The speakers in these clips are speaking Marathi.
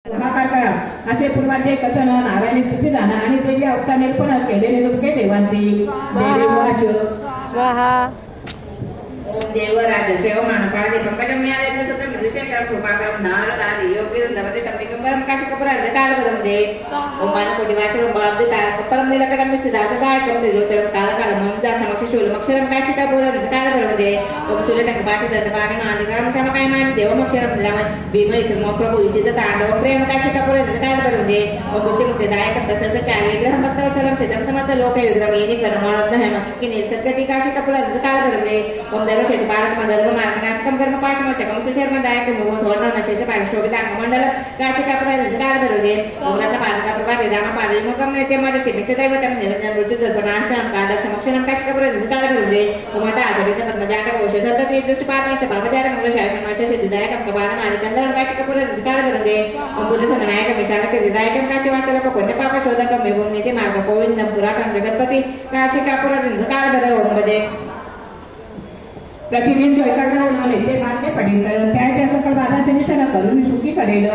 हाकार करा असे पूर्वाचे कथन नारायणी स्थिती जाणं आणि देवी अवतार निर्पण केलेले दुर्गे देवांची देवी वाच स्वाहा देवराजसेव मानपाळ कंपजम न्यायालय सत्र मधुशेखर कृपाकरम नारदादि योगी वृंदवते तमनिकंबरम काशिकपुरं कालपदम दे ओम कोटि वासरम बाब्दे परम नीलकटम सिद्धार्थदायकम तेजोतरम कालकालम ममजा समक्ष शूलमक्षरम काशिकापुरं कालपदम दे ओम शूलटक भाषितर्तपाणि मादिकरम चमकायमानि देवमक्षरम लमन भीमै कृमो प्रभु इचित तांडव प्रेम काशिकापुरं कालपदम दे ओम बुद्धिमुक्तिदायक प्रसन्न चारि ग्रह भक्तवत्सलम सिद्धम समस्त लोके विग्रमीनि कर्मणोद्ध है मक्किनि सद्गति काशिकापुरं कालपदम दे ओम देवशेष भारत मंडल मार्गनाशकम कर्मपाशमोचकम सुशर्मदायक मोह सोर्ण नशेष पारिशोभित अंगमंडल काशिकापुरं कालपदम दे ओम रत्नपादका प्रभा विधान पादिमुखम नेते मदति मिष्टदैवतम निरंजन मृत्यु दर्पणाश्चम कादक्षमक्षरम काशिकापुरं कालपदम दे ओम माता आदरित पद्मजाटक ओष सतति दृष्टिपातनिष्ठ भावजारक मंगलशासनाच सिद्धिदायकम कपालम आदिकंदरम काशिकापुरं कालपदम दे ओम बुद्ध समनायक विशालक विदायकम काशीवासलक पुण्यपाप शोधकम एवं नीति मार्ग गोविंदम पुराकम जगतपति काशिकापुरं कालपदम ओम बदे प्रतिदिन जो एकाग्र होऊन ते मार्गे पडेल त्याच्या सकल बाधाचे निशाणा करून सुखी करेल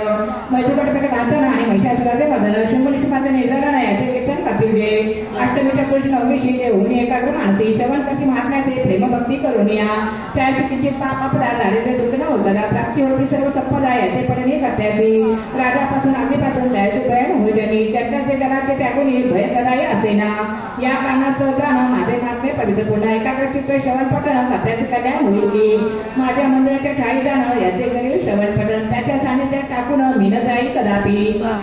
मैत्रीपटपट गांधन आणि महिषासुराचे मदन शंभर निर्धारण याचे कीर्तन करतील दे अष्टमीच्या पुरुष नवमीशी देऊन एकाग्र मानसी श्रवण करती महात्म्याचे प्रेमभक्ती करून या त्यास किंचित पाप अपराध दारिद्र्य दुःख न होता प्राप्ती होती सर्व संपदा याचे पडणे करत्यासी राजापासून अग्नीपासून त्याचे भयन होजनी चर्चाचे जगाचे त्यागुनी भयंकराई असेना या कारणास्तव जाणं माझे महात्मे पवित्र पूर्ण एकाग्र चित्त श्रवण पठण करत्यासी होईल माझ्या मंदिराच्या ठाई जाणं याचे करील श्रवण पठण त्याच्या सानिध्यात टाकून मीन जाई कदापि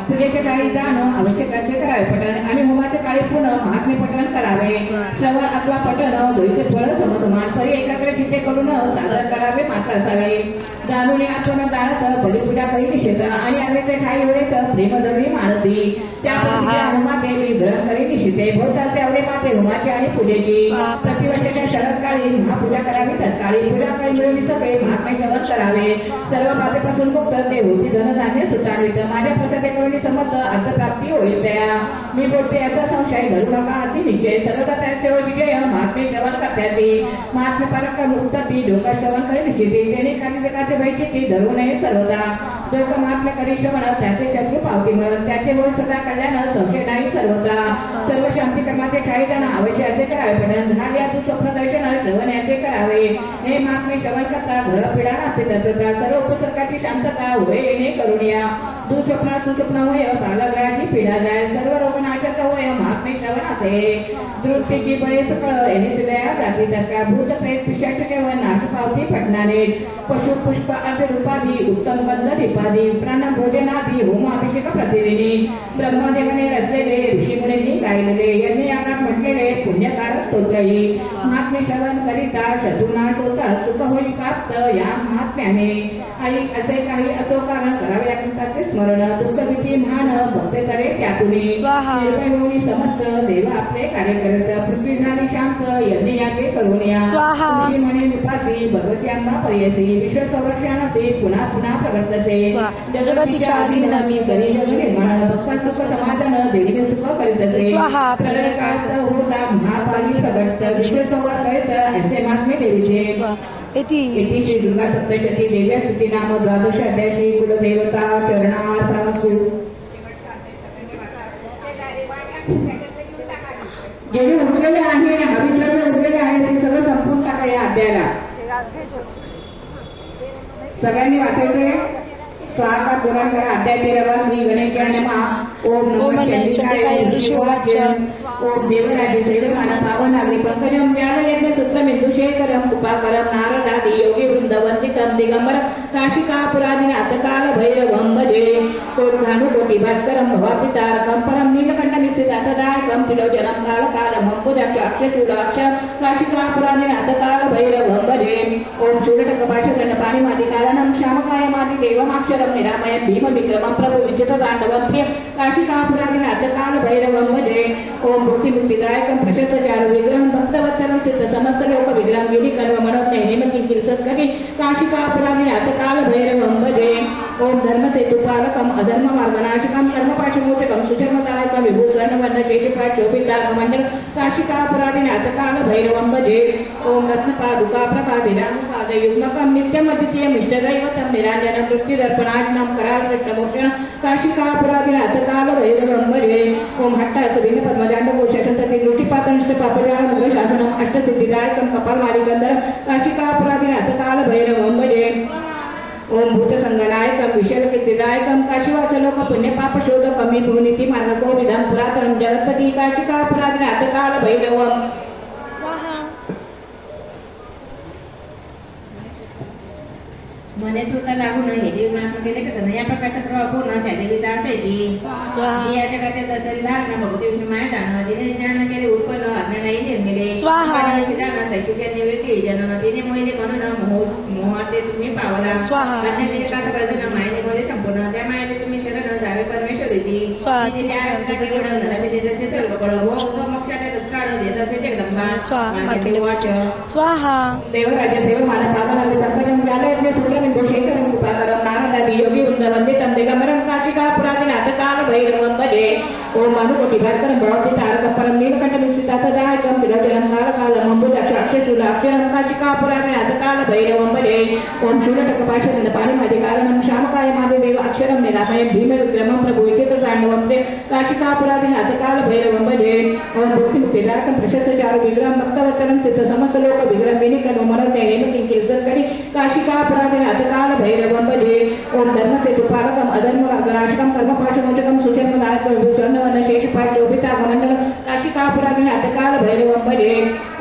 पूजेच्या ठाई जाणं आवश्यकाचे करावे पठण आणि होमाचे काळी पुन्हा महात्मे पठण करावे श्रवण अथवा पठण दोईचे फळ समसमान परी एकाग्र चित्ते करून सादर करावे मात्र असावे जाणून आठवण जाणत बलिपूजा करी निषेध आणि आम्हीचे ठाई होत प्रेम जगणी मानसी त्या होमाचे विग्रहण करी निषेधे भोत असे आवडे माते होमाची आणि पूजेची प्रतिवर्षाच्या शरदकाळी महापूजा करावी तत्काळी पूजा काळी मिळवली सगळे महात्मे श्रवण करावे सर्व बाधेपासून मुक्त ते होती धनधान्य सुटावित माझ्या प्रसादे करून समस्त अर्थप्राप्ती होईल त्या मी बोलते याचा संशय धरू नका अति निश्चय सर्वदा त्याचे हो विजय महात्मे श्रवण करत्याची महात्मे पारक मुक्तती डोका श्रवण करी निश्चिती त्याने काही विकाचे भयचिती धरू नये सर्वदा डोक महात्मे करी श्रवण त्याचे शत्रू पावती म्हणून त्याचे बोल सदा कल्याण संशय नाही सर्वदा सर्व शांती कर्माचे ठाई जाणं आवश्याचे करावे पठण झाल्या तू स्वप्न दर्शन श्रवण याचे करावे हे महात्मे श्रवण करता ग्रह पीडा नसते तत्वता सर्व उपसर्गाची शांतता होय येणे करून या दुःस्वप्न सुस्वप्न होय बालग्रहाची पीडा जाय सर्व रोगनाशाचा होय महात्मे श्रवण असे दृष्टीची बळे सकळ येणे दया जाती तत्का भूत प्रेत पिशाच केवळ नाश पावती पटणारे पशु पुष्प अर्ध रूपादी उत्तम गंध दीपादी प्राण भोजनादी होम अभिषेक प्रतिदिनी ब्रह्मदेवने रचलेले ऋषीमुनींनी गायलेले यांनी आकात म्हटलेले पुण्यकारक स्तोत्रही महात्मे श्रवण करिता शत्रुनाश होता सुख होईल प्राप्त या महात्म्याने आई असे काही असो कारण करावे लागताचे स्मरण दुःख भीती महान भक्ते तरे त्यातुनी निर्भय होऊन समस्त देव आपले कार्य करत पृथ्वी झाली शांत यांनी यागे करून या म्हणे रूपाची भगवती अंबा पर्यसी विश्व संरक्षणाचे पुन्हा पुन्हा प्रवर्तसे जगतीच्या अधीन मी करी जग निर्माण भक्त सुख समाधान देवीने सुख करीत असे प्रलयकाळात होता महापाली प्रगट विश्व संवाद करीत असे महात्मे देवीचे इति श्री दुर्गा सप्तशती देव्या स्तुती नाम द्वादश अध्याय श्री कुलदेवता चरणार्पणमस्तु जे उठलेले आहे हवितव्य उठलेले आहे ते सगळं संपूर्ण टाका या अध्यायाला सगळ्यांनी वाचायचे स्वाहा पुराण करा अध्याय 13 श्री गणेशाय नमः ओम नमः चंडिकाय शिवाच ओम देवराजे सेवमान पावन अग्नि पंकजम ज्ञान यज्ञ सूत्रम इंदुशेखरम उपाकरम नारदादि योगी वृंदवंदितम दिगंबरम काशिकापुरादिनाथ काल भैरवम भजे कोट कोटि भास्करम भवाति तारकम परम नीलकंठ मिश्रितातदायकम त्रिलोचनम काल कालम अंबुजाक्ष अक्षशूलाक्ष काशिकापुरादिनाथ काल भैरवम भजे ओम शूलटक भाषकर्ण पाणिमादि कारणम श्यामकाय मादि देवमाक्षरम निरामय भीम विक्रमम प्रभु विचित्र तांडवम प्रिय काशिकापुरादिनाथ काल भैरवम भजे ओम भक्ति मुक्तिदायकम प्रशस्त चारु विग्रहम भक्तवत्सलम सिद्ध समस्त लोक विग्रहम विधि कर्म मनोज्ञ हेम किंकिर सत्कवि काशिकापुरादिनाथ काल भैरवम भजे ओम धर्म सेतु पालकम अधर्म मार्गनाशकम कर्मपाशमोचकम सुशर्मदायकम विभूषण वर्ण शेषपाठ शोभिता मंडल काशिकापुरादिनाथ काल भैरवम भजे ओम रत्नपादुका प्रभा विराम युग्मकं नित्यमद्वितीय मिष्टदैवतं निराजनं वृत्तिदर्पणाशनं करालकृष्णमोक्षणं काशिकापुरादिनाथकाल भैरवं भजे ओम हट्टासुभिन्न पद्मजाण्डकोशसन्तति दृष्टिपातनिष्ठपापजालमुग्रशासनम् अष्टसिद्धिदायकं कपालमालिकन्दरं काशिकापुरादिनाथकाल भैरवं भजे ओम भूतसंगनायकं विशलकीर्तिदायकं काशीवासलोक पुण्यपापशोधकं विभुनिति मार्गकोविदं पुरातनं जगत्पति काशिकापुरादिनाथकाल भैरवम् मने स्वतः लागून हे जीवनात केले का या प्रकारचा प्रभाव पूर्ण त्या देवीचा असे की जी या जगात तरी धारणा भगवती विष्णू माया जाणं जिने ज्ञान केले उत्पन्न अज्ञानाही निर्मिले पाण्याविषयी जाणं तैशिष्य निवृत्ती जन तिने मोहिले म्हणून मोहाते तुम्ही पावला अज्ञाने का सगळं जण मायेने मोहिले संपूर्ण त्या मायेने तुम्ही शरण जावे परमेश्वरी ती तिथे आराधना केली नराचे जसे सर्व कळ भोग मोक्षाने तत्काळ देत असे जगदंबा वाच स्वाहा देवराज्य सेव मानव पावनांनी पंकजं जालयज्ञ सूत्रं दोषेकरं कृपाकरं नारदादि योगी वृंदवन्दितं दिगंबरं काशिकापुरादिनाथकाल भैरवं भजे ओम अनुकोटि भास्करं भवति तारकपरं नीलकण्ठमिश्रितातदायकं तिलोचनं कालकालम् अम्बुजाक्षाक्षरं काशिकापुरादिनाथकाल भैरवं भजे ओम शूलटकपाशनं पाणिमादिकारणं श्यामकायमादिदेव अक्षरं निरामयं भीमविक्रमं प्रभु विचित्रताण्डवं ते काशिकापुरादिनाथकाल भैरवं भजे ओम भुक्तिमुक्तिदायकं प्रशस्तचारु विग्रहं भक्तवत्सलं सिद्धसमस्तलोक विग्रहं विनिकनं मनोज्ञ हेमकिङ्किलसत्करि काशिकापुरादिनाथकाल भैरवं भजे ओम धर्मसेतुपालकम् अधर्ममार्गनाशकं कर्मपाशमोचकं सुजन्मदायकं शेषपाशोभितागमण्डलं काशिकापुरादिनाथकाल भैरवं भजे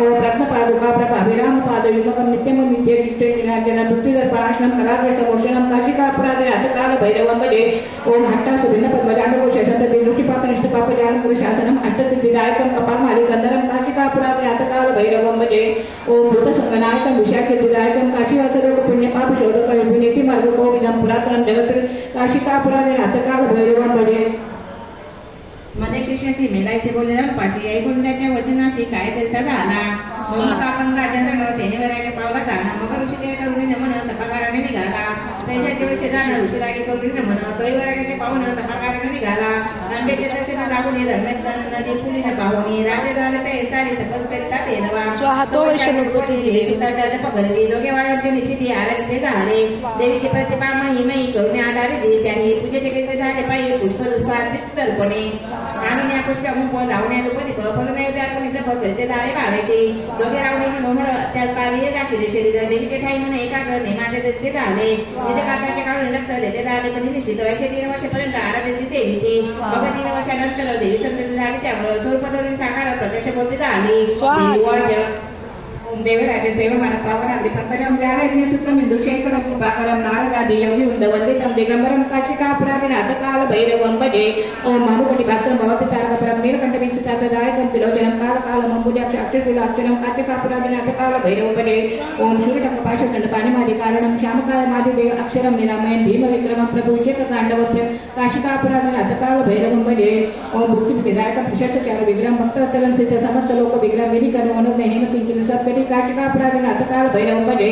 ओम रत्नपादुका प्रभाभिरामपादयुग्मकं नित्यं नित्यनिराजनं वृत्तिदर्पणाशनं कराग्रष्टमोक्षणं काशिकापुरादिनाथकाल भैरवं भजे ओम हट्टासुभिन्नपद्मजाण्डकोशसन्तति दृष्टिपातनिष्ठपापजालमुग्रशासनम् अष्टसिद्धिदायकं कपालमालिकन्दरं काशिकापुरादिनाथकाल भैरवं भजे ओम भूतसंगनायकं विशालकीर्तिदायकं काशीवासलोक पुण्यपापशोधकं विभुनिति मार्गकोविदं पुरातनं जगत् काशिकापुरादिनाथकाल भैरवं भजे मध्ये शिष्याशी मेलायचे बोलले पाशी ऐकून त्याच्या वचनाशी काय करिता झाला मग आपण राजानं त्याने वरायला पावला जाणं मग ऋषी ते करुणीने म्हण तपाकाराने निघाला पैशाचे वर्ष जाणं ऋषी रागी करुणीने म्हण तोही वरायला ते पाहून तपाकाराने निघाला आंब्याचे दर्शन लागून धर्मेत नदी पुढीने पाहुणी राजे झाले ते सारी तपस करिता ते नवा पकडली दोघे वाढवते निश्चिती आराधी ते झाले देवीची प्रतिभा महिमयी करुणे आधारित त्यांनी पूजेचे केले झाले पाहिजे पुष्पदुष्पार्पित तर्पणे आणून या पुष्प लावण्यात उपदीप फलनैवेद्य अर्पण जप करीते झाले भावेशी दोघे रावणी मनोहर त्यात कार्य दाखविले शरीर देवीचे ठाई मन एकाग्र नेमाचे देते झाले तिथे काताचे काढून रक्त देते झाले कधी निश्चित 103 वर्षापर्यंत आराधते देवीशी मग 3 वर्षानंतर देवी संतुष्ट झाली त्यामुळे स्वरूपधरून साकार प्रत्यक्ष बोलते झाली ओम देवराज्य सेव मानव पावनांदी पंकजं जालयज्ञ सूत्रं दुषेकरं कृपाकरं नारदादि योगी वृंदवन्दितं दिगंबरं काशिकापुरादिनाथकाल भैरवं भजे ओम अनुकोटि भास्करं भवति तारकपरं नीलकण्ठमिश्रितातदायकं तिलोचनं कालकालम् अम्बुजाक्षाक्षरं काशिकापुरादिनाथकाल भैरवं भजे ओम शूलटकपाशदण्डपाणिमादिकारणं श्यामकायमादिदेव अक्षरं निरामयं भीमविक्रमं प्रभु विचित्रताण्डवं काशिकापुरादिनाथकाल भैरवं भजे ओम भुक्तिमुक्तिदायकं प्रशस्तचारु विग्रहं भक्तवत्सलं सिद्धसमस्तलोक विग्रहं विनिकनं मनोज्ञ हेमकिङ्किलसत्करि काशिकापुरादिनाथकाल भैरवं भजे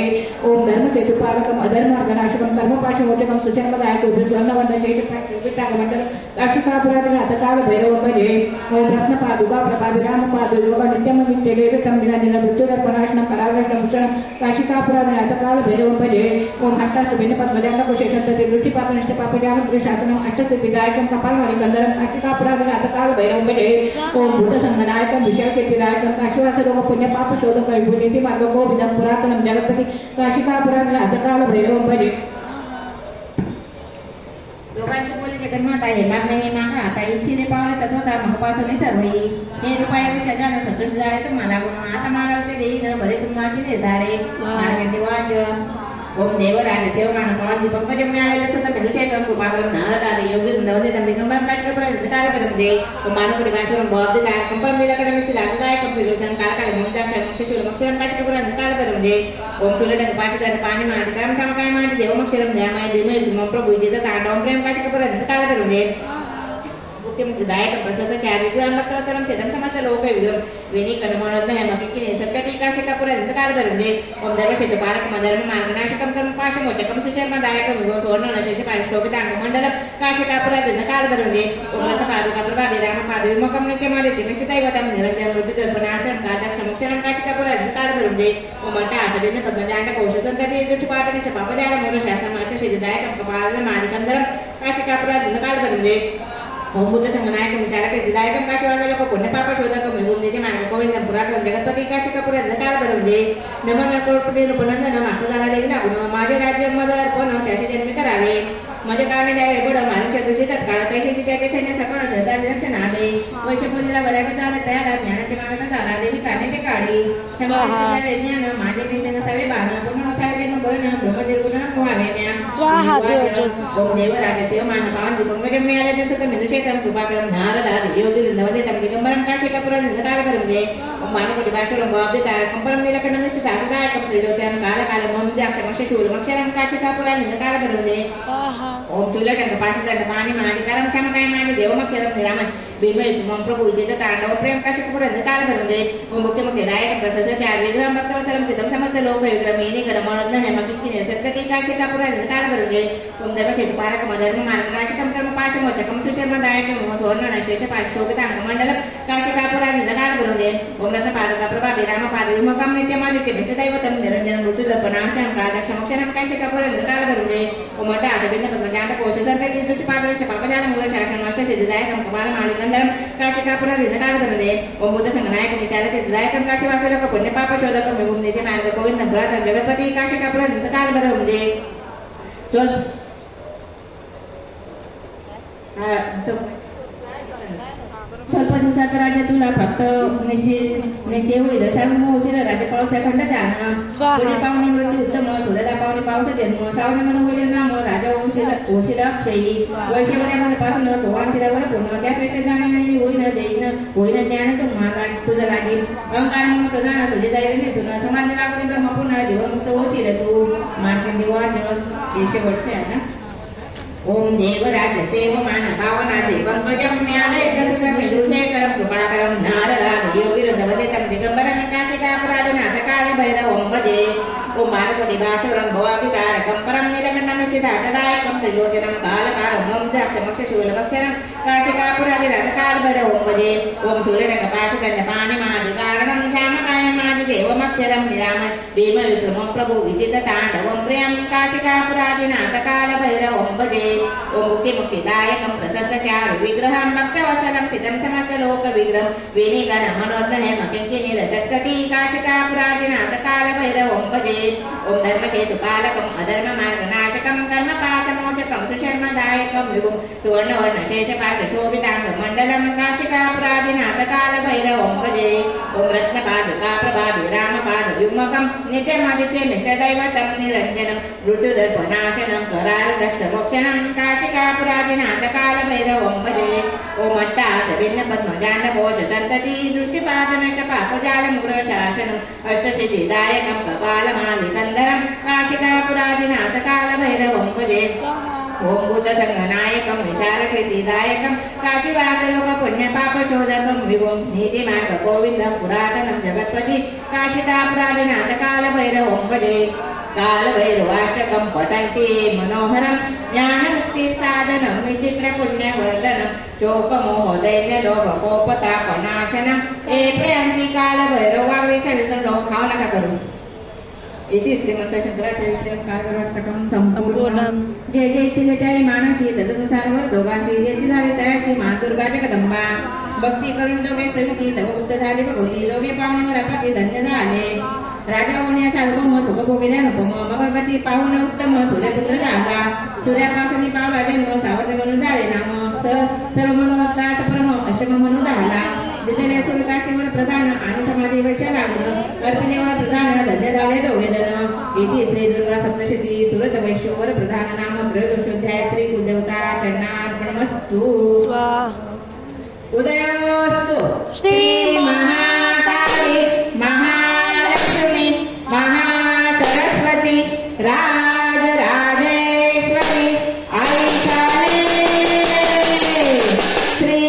ओम धर्मसेतुपालकम् अधर्ममार्गनाशकं कर्मपाशमोचकं सुजन्मदायकं स्वर्णवर्ण शेषपाशोभितागमण्डलं काशिकापुरादिनाथकाल भैरवं भजे ओम रत्नपादुका प्रभाभिरामपादयुग्मकं नित्यं नित्यदैवतं निराजनं मृत्युदर्पणाशनं कराग्रष्टमोक्षणं काशिकापुरादिनाथकाल भैरवं भजे ओम हट्टासुभिन्नपद्मजाण्डकोशसन्तति दृष्टिपातनिष्ठपापजालमुग्रशासनम् अष्टसिद्धिदायकं कपालमालिकन्दरं काशिकापुरादिनाथकाल भैरवं भजे ओम भूतसंगनायकं विशालकीर्तिदायकं काशीवासलोक पुण्यपापशोधकं विभुनिति मार्गकोविदं पुरातनं जगत्पति काशिकापुरादिनाथकाल भैरवं भजे दोघांची बोली जगन्माता हे मागणे हे मागा आता इच्छिने पावले तत्वता मगपासून सर्वई हे रुपयाविषयी जाणं संतुष्ट झाले तुम्हाला गुण आता मागावते देईन भले तुम्हाशी निर्धारे मार्गंडी वाच ओम देवराज्य सेव मानव पावनांदी पंकजं मिळालेलं स्वतः मेलुषेकरं कृपाकरं नारदादि योगी वृंदवन्दितं दिगंबरं काशिकापुरादिनाथकाल भैरवं ओम अनुकोटि भास्करं भवति तारकपरं नीलकण्ठमिश्रितातदायकं तिलोचनं कालकालम् अम्बुजाक्षाक्षरं काशिकापुरादिनाथकाल भैरवं ओम शूलटकपाशदण्डपाणिमादिकारणं श्यामकायमादिदेवमक्षरं निरामयं भीमविक्रमं प्रभु विचित्रताण्डवं प्रेम काशिकापुरादिनाथकाल भैरवं मुक्तिदायक प्रशस्ताचार्य विग्रहं भक्तवत्सलं सिद्धं समस्त लोके विग्रहं वेणीकरण मनोज्ञ हेमकिन्ने सत्कटीकाशिकापुरन्दकाल वरुणे ओम धर्मशेतुपालक मधर्म मार्गनाशकं कर्मपाशमोचकं सुशर्मदायकं विभवं सुवर्णनशेष पारिशोभिताङ्गमण्डलं काशिकापुरन्दकाल वरुणे ओम रत्नपादुका प्रभाविराम पादविमुखं नित्यमादित्य निश्चितैवतं निरञ्जन मृत्युदर्पणाशं गादक्षमक्षरं काशिकापुरन्दकाल वरुणे ओम अट्टासभिन्न पद्मजाण्ड कोशसन्तति दृष्टिपातनिष्ठ पापजाल मूलशास्त्रमार्गसिद्धिदायकं कपालमादिकन्दरं काशिकापुरन्दकाल वरुणे ओम बुद्ध संगनायक विशालक विदायकं काशीवासलक पुण्यपापशोधकं विभूमदेते मार्ग गोविंदं पुरातनं जगत्पती काशिकापुरन्दकाल वरुणे नमः नकोटपटी रूपनंदन मातृदाला देवी लागून माझे राज्य मज अर्पण त्याचे जन्मी करावे माझे कारणे द्यावे बड मानच्या तुझी तत्काळ तैशीची त्याचे सैन्य सकळ दर्शन आले वैशपुरीला बऱ्यापैकी झाले तयार ज्ञानाचे मागता झाला देवी कारणे ते काढी समाजाचे ज्ञान माझे बिंबे नसावे बाण पूर्ण नसावे जन्म बळण ब्रह्मनिर्गुण व्हावे म्या ओम देव राजसेव मानपावन दिगंगजम मिळाले जसं मनुष्यकरम कृपाकरम नारदाद योगी वृंदवंदितं दिगंबरं काशिकापुरन्दकाल वरुणे ओम मानकोटि भास्वरं भवाब्दितारकं परं नीलकण्ठं निश्चितार्थदायकं त्रिलोचनं कालकालमं जाक्षमक्षशूलमक्षरं काशिकापुरन्दकाल वरुणे ओम चूलटंक पाशितंक पाणि मादिकारं क्षमकाय मादि देवमक्षरं निरामन् भीमयुक्तं प्रभु विजित तांडव प्रेम काशिकापुरन्दकाल वरुणे ओम मुक्तिमुक्तिदायक प्रशस्ताचार्य विग्रहं भक्तवत्सलं सिद्धं समस्त लोकविग्रहं मेनीकरण मनोज्ञ हेमकिन्ने सत्कटीकाशिकापुरन्दकाल वरुणे ओम धर्मशेतुपालक मधर्म मार्गनाशकं कर्मपाशमोचकं सुशर्मदायकं सुवर्णनशेष पारिशोभिताङ्गमण्डलं काशिकापुरन्दकाल वरुणे ओम रत्नपादुका प्रभाविराम पादविमुखं नित्यमादित्य निष्ठदैवतं निरञ्जनं मृत्युदर्पणाशं गादक्षमक्षरं काशिकापुरन्दकाल वरुणे ओम अट्टासभिन्न पद्मजाण्ड कोशसन्तति दृष्टिपातनिष्ठ पापजाल मूलशास्त्रमार्गसिद्धिदायकं कपालमादिकन्दरं काशिकापुरन्दकाल वरुणे ओम बुद्ध संगनायक विशालक विदायकं काशीवासलक पुण्यपापशोधकं विभूमदेते मार्ग गोविंदं पुरातनं जगत्पती काशिकापुरन्दकाल वरुणे ಸ್ವಲ್ಪ दिवसात राज्य तुला फक्त निश्चय होईल सर्व होशील राज्य पाऊस खंड जाण पुढे पाहुणे मृत्यू उत्तम सुरदा पाहुणे पावसा जन्म सावण मन होईल नाम राजा होशील क्षयी वैश्यवर्यामध्ये पासून तो वांशिलावर पूर्ण त्या श्रेष्ठ जाण्याने होईन देईन होईन ज्ञान तुम्हाला तुझं लागेल अहंकार मुक्त जाण तुझे जाईल निसून समाज लागून ब्रह्म पुन्हा जीवनमुक्त होशील तू मार्कंडी वाच हे शेवटचे आहे ना ओम देव राजसेव मान भावना देवंगजं ज्ञानय दशसमेदुषेकरं कृपाकरं नारदाद योगी वृंदवंदितं दिगंबरं काशिकापुरन्दकाल भैरवं भजे ओम मानकोटि भास्वरं भवाब्दितारकं परं नीलकण्ठं निश्चितार्थदायकं त्रिलोचनं कालकालमं जाक्षमक्षशूलमक्षरं काशिकापुरन्दकाल भैरवं भजे ओम शूलटङ्कपाशितन्यपाणिमादिकारणं क्षामकायमादिदेवमक्षरं निरामन् भीमविक्रमं प्रभु विजितताण्डवं प्रियं काशिकापुरन्दकाल भैरवं भजे ओम मुक्तिदायकं प्रशस्ताचार्य विग्रहं भक्तवत्सलं सिद्धं समस्त लोकविग्रहं वेणीकरण मनोज्ञ हेमकिन्ने काशिकापुरन्दकाल भैरवं भजे ओम धर्मशेतुपालकम् अधर्ममार्गनाशकं कर्मपाशमोचकं सुशर्मदायकं विभुं सुवर्णवर्णशेषपाशशोभिताङ्गमण्डलं काशिकापुरन्दकाल भैरवं भजे ओम रत्नपादुका प्रभाविरामपादविमुखं नित्यमादित्य निष्ठदैवतं निरञ्जनं मृत्युदर्पणाशनं करारुदक्षमोक्षणं काशिकापुरन्दकाल भैरवं भजे ओम अट्टासभिन्न पद्मजाण्ड कोशसन्तति दृष्टिपातनिष्ठ पापजालं मूलशासनम् अष्टसिद्धिदायकं कपालमादिकन्दरं काशिकापुरन्दकाल भैरवं भजे ओम बुद्ध संगनायकं विशालकृतिदायकं काशीवासलोक पुण्यपापशोधकं विभुं नीतिमार्ग गोविंदं पुरातनं जगत्पति काशिकापुरन्दकाल भैरवं भजे कालभैरवाष्टकं पठन्ति मनोहरं ज्ञानमुक्तिसाधनं विचित्रपुण्यवर्धनं शोकमोहदैन्यलोभकोपतापनाशनं हे प्रयन्ति कालभैरवाग्निसवितं भाव नका करू इति श्रीमंत शंकराचार्य कालभैरवाष्टकं संपूर्णं जय जय चिन्हजय मानसी तदनुसार दोघांची जयंती झाली तयाची मा दुर्गा जगदंबा भक्ती करून दोघे सविती तव उक्त झाले भगवती दोघे पाहुणे प्रति धन्य झाले राजा होण्या सार्वभौम सुखभोगी अनुपम मग गती पाहुण उत्तम सूर्यपुत्र झाला सूर्यापासून पावला जन्म सावर्ण म्हणून झाले नाम सर्व मनोहतात परम अष्टम म्हणून झाला जिथे सूर्यकाशीवर प्रधान आणि समाधी वर्षा लागलं अर्पिणेवर प्रधान धन्य झाले दोघे जण इति श्री दुर्गा सप्तशती सुरत वैश्वर प्रधान नाम त्रयोदशोध्याय श्री कुलदेवता चरणार्पणमस्तु उदयोस्तु श्री महाकाली महालक्ष्मी महासरस्वती राजराजेश्वरी ऐशाने श्री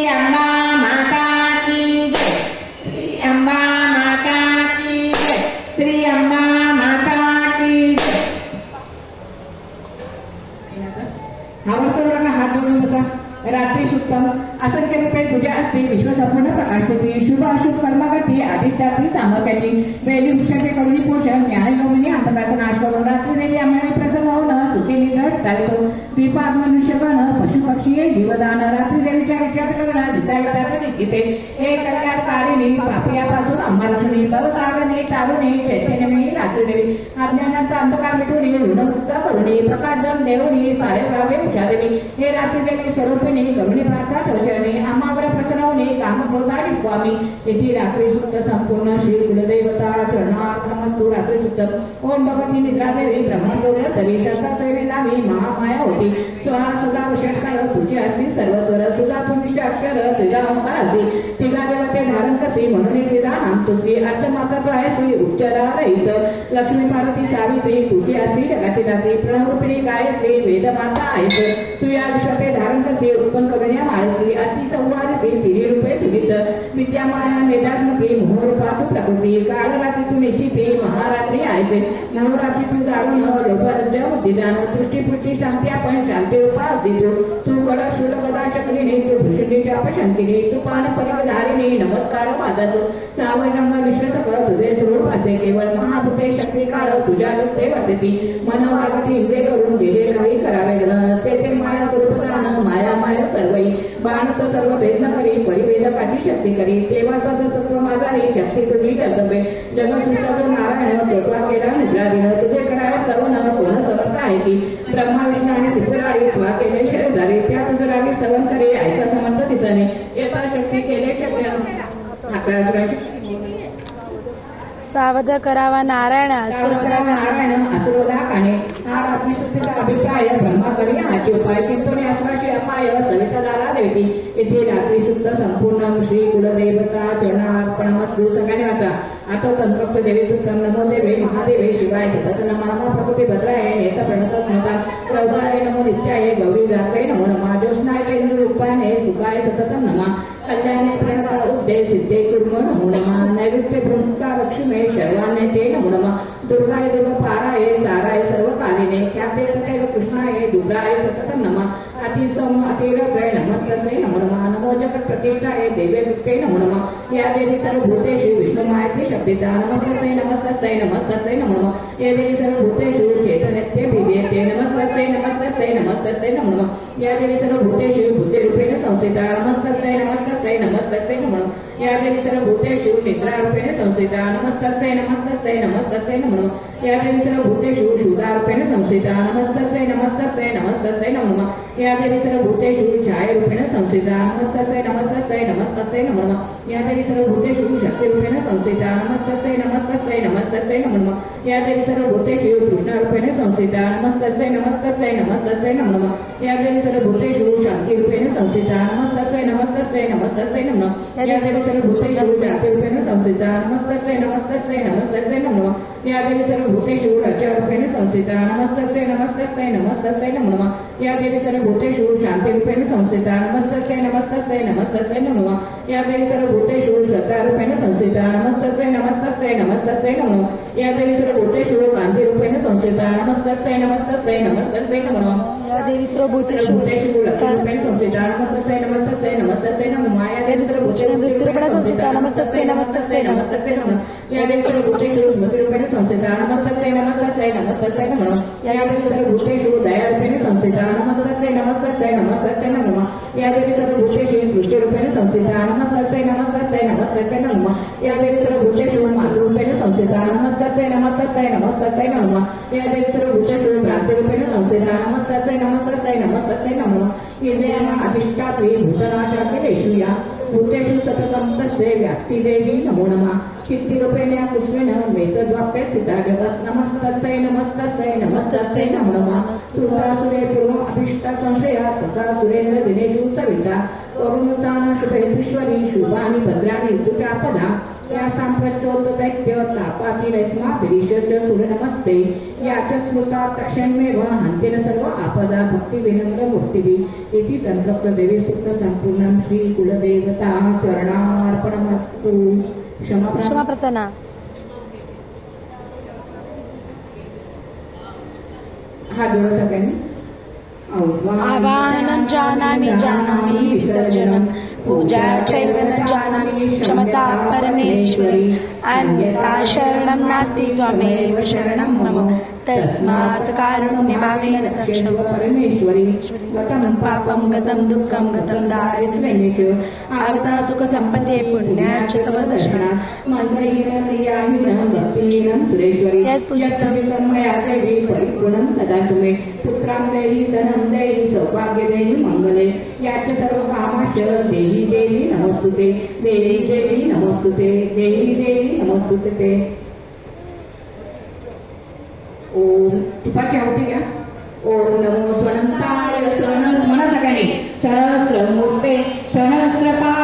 रात्री सुप्तम असंख्य रूपे तुझ्या असते विश्वसंपूर्ण प्रकाशते शुभ अशुभ कर्मागती अधिष्ठात्री सामर्थ्याची वेली वृक्षाचे करुणी पोषण ज्ञानयोगिनी अंतकाचा नाश करून रात्री देवी आम्हाला प्रसन्न होणं सुखी निद्रा चालतो द्विपाद मनुष्यगण पशु पक्षी जीवदान रात्री देवीच्या विश्वास करणं दिसायताचं निश्चिते हे कल्याणकारिणी पापियापासून अंमलक्षणी बलसागणी तारुणी चैतन्यमयी रात्री देवी अज्ञानाचा अंधकार मिटवणी ऋणमुक्त करुणी प्रकाशन देवणी साहेबावे उषादेवी हे रात्री देवी स्वरूपिणी करुणी प्रार्थना वचनी आम्हावर प्रसन्न होणे कामक्रोधाने स्वामी येथे रात्री सुक्त संपूर्ण श्री कुलदेवता चरणार्पणमस्तु रात्री सुक्त ओम भगवती निद्रा देवी ब्रह्मसोदर सवी शांता सेवे नामी महामाया होती स्वहा सुधा षटकाळ तुझी असी सर्वस्वर सुधा तुमचे अक्षर तुझ्या ओंकार असी तिघा देवते धारण कसी म्हणून त्रिधा नाम तुसी अर्धमाचा तो आहेसी उच्चारा रहित लक्ष्मी पार्वती सावित्री तुझी असी जगाची दात्री प्रणवरूपिणी गायत्री वेदमाता आहेस तू या विश्वाते धारण कसी उत्पन्न करण्या माळसी अति संवारसी तिरी रूपे तुझीच विद्यामाया मेधास्मती मोहरूपा तू प्रकृती काळरात्री तू निश्चिती महारात्री आहेस नवरात्री तू दारुण लोभरद्य बुद्धिदान तुष्टीपुष्टी शांती आपण शांती रूपा असी तू कडक शूलगदा चक्रिणी तू भूषणीच्या अपशांतिनी तू पान परिधारिणी नमस्कार माझाचो सावरंग विश्वसक तुझे स्वरूप असे केवळ महाभूते शक्ती काळ तुझ्या सुप्ते वर्तती मनोभागती इंद्रिय करून दिले काही करावे ते माया स्वरूप दान माया माया सर्वई बाण तो सर्व भेदन करी परिवेदकाची शक्ती करी तेव्हा सदसत्व माझारी शक्ती तुझी कर्तव्य जगसृष्ट नारायण पोटवा केला निद्रा दिन तुझे करावे स्तवन कोण समर्थ आहे की ब्रह्मा विष्णू आणि त्रिपुरारी त्वा केले शरीरधारी त्या तुझं रागी स्तवन करे ऐसा समर्थ दिसणे येता शक्ती केले शक्य सावध करावा नारायण असुरदा काणे हा रात्री सुट्टीचा अभिप्राय ब्रह्मा करी हाची उपाय किंतुने असवाशी अपाय सविता दाला देती येथे रात्री सुद्ध संपूर्ण श्री कुलदेवता चरणार्पणमस्तु सगळ्यांनी वाचा आता तंत्रोक्त देवी सुत्तम नमो देवे महादेवे शिवाय सतत नमः प्रकृती भद्राय नेता प्रणत स्मृता रौद्राय नमो नित्याय गौरी रात्रे नमो नमः ज्योत्स्नाय केंद्र रूपाने सुखाय सततम नमः कल्याणे प्रणता उद्दे सिद्धे कुर्म नमो नमः नैऋत्य भ्रुता लक्ष्मी शर्वाणे ते नमो नमः दुर्गाय दुर्गपाराय साराय सर्वकालिने ख्याते तथैव कृष्णाय दुर्गाय सततम नमः अतिसम अतिरत्रय नमस्तसे नमो नमः नमो जगत प्रतिष्ठाय देवे गुप्ते नमो नमः या देवी सर्वभूतेषु विष्णुमायत्री शब्दिता नमस्तसे नमस्तसे नमस्तसे नमो नमः या देवी सर्वभूतेषु चैतन्यते विद्यते नमस्तसे नमस्तसे नमस्तसे नमो नमः या देवी सर्वभूतेषु बुद्धिरूपेण संस्थिता नमस्तसे नमस्तसे नमस्तसे नमो नमः या देवी सर्वभूतेषु निद्रारूपेण संस्थिता नमस्तसे नमस्तसे नमस्तसे नमो नमः या देवी सर्वभूतेषु शूदारूपेण संस्थिता नमस्तसे नमस्तसे नमस्तसे नमो नमः या देवी सर्वभूतेषु छायारूपेण संस्थिता नमस्तसे नमस्तसे नमस्तसे नमो नमः या देवी सर्वभूतेषु शक्तिरूपेण संस्थिता नमस्तसे नमस्तसे नमस्तसे नमो नमः या देवी सर्वभूतेषु कृष्णारूपेण संस्थिता नमस्तसे नमस्तसे नमस्तसे नमो नमः या देवी सर्वभूतेषु शांतिरूपेण संस्थिता नमस्तसे नमस्तसे नमस्तसे नमो नमः या देवी सर्वभूतेषु जातिरूपेण संस्थिता नमस्तसे नमस्तसे नमस्तसे नमो नमः या देवी सर्वभूतेषु राज्यारूपेण संस्थिता नमस्तसे नमस्तसे नमस्तसे नमो नमः या देवी सर्वभूतेषु शांतिरूपेण संस्थिता नमस्तसे नमस्तसे नमस्तसे नमो नमः या देवी सर्वभूतेषु श्रद्धारूपेण संस्थिता नमस्तसे नमस्तसे नमस्तसे नमो नमः या देवी सर्वभूतेषु कांतिरूपेण संस्थिता नमस्तसे नमस्तसे नमस्तसे नमो नमः या देवी सर्वभूतेषु लक्ष्मीरूपेण संस्थिता नमस्तसे नमस्तसे नमस्तसे नमो नमः या देवी सर्वभूतेषु मृत्यूरूपेण संस्थिता नमस्तसे नमस्तसे नमस्तसे नमो नमः या देवी सर्वभूतेषु स्मृतिरूपेण संस्थिता नमस्तसे नमस्तसे नमस्तसे नमो नमः या देवी सर्वभूतेषु दयारूपेण संस्थिता नमस्तसे नमस्तसे नमस्तसे नमो नमः या देवी सर्वभूतेषु दृष्टिरूपेण संस्थिता नमस्तसे नमस्तसे नमस्तसे नमो नमः या देवी सर्वभूतेषु मातृरूपेण संस्थिता नमस्तसे नमस्तसे नमस्तसे नमो नमः या देवी सर्वभूतेषु भ्रातृरूपेण संस्थिता नमस्तसे नमस्तसे नमस्तसे नमो नमः इंद्रियाणां अधिष्ठात्री भूतनाटाखिलेषु या भूतेषु सततं तस्य व्याप्तिदेवी नमो नमः चित्तिरूपेण पुष्पेण मेतद्वाप्ये स्थिता जगत् नमस्तस्यै नमस्तस्यै नमस्तस्यै नमो नमः सुरासुरे पूर्वम् अभीष्टा संशया तथा सुरेन्द्र दिनेषु सविता करुणसाना शुभेश्वरी शुभानि भद्राणि ऋतुचापदा या सांप्रच्योतदैत्य तापातिरस्माभिरीशस्य सूर्यनमस्ते या च स्मृता तक्षणमेव हन्तेन सर्व आपदा भक्तिविनम्रमूर्तिभिः इति तन्त्रोक्तदेवी सूक्त सम्पूर्णं श्री कुलदेवता चरणार्पणमस्तु क्षमा प्रार्थना हात जोडा सगळ्यांनी आवाहनं जानामि जानामि विसर्जनं पूजा चैव न जानामि क्षमता परमेश्वरी अन्यथा शरणं नास्ति त्वमेव शरणं मम तस्मात् कारुण्यभावेन रक्ष परमेश्वरी गतं पापं गतं दुःखं गतं दारिद्र्यं आगता सुखसम्पदे पुण्याच्च तव दर्शनात् मंत्रहीनं क्रियाहीनं भक्तिहीनं सुरेश्वरी यत्पूजितं मया देवी परिपूर्णं तदास्तु मे पुत्रां देहि धनं देहि सौभाग्य देहि मंगले याच सर्व कामाश देवी देवी नमस्तुते देवी देवी नमस्तुते देवी देवी नमस्तुते. ओम तुपाची आहुती घ्या. ओम नमो स्वनंताय म्हणा सगळ्यांनी सहस्रमूर्ते सहस्रपाद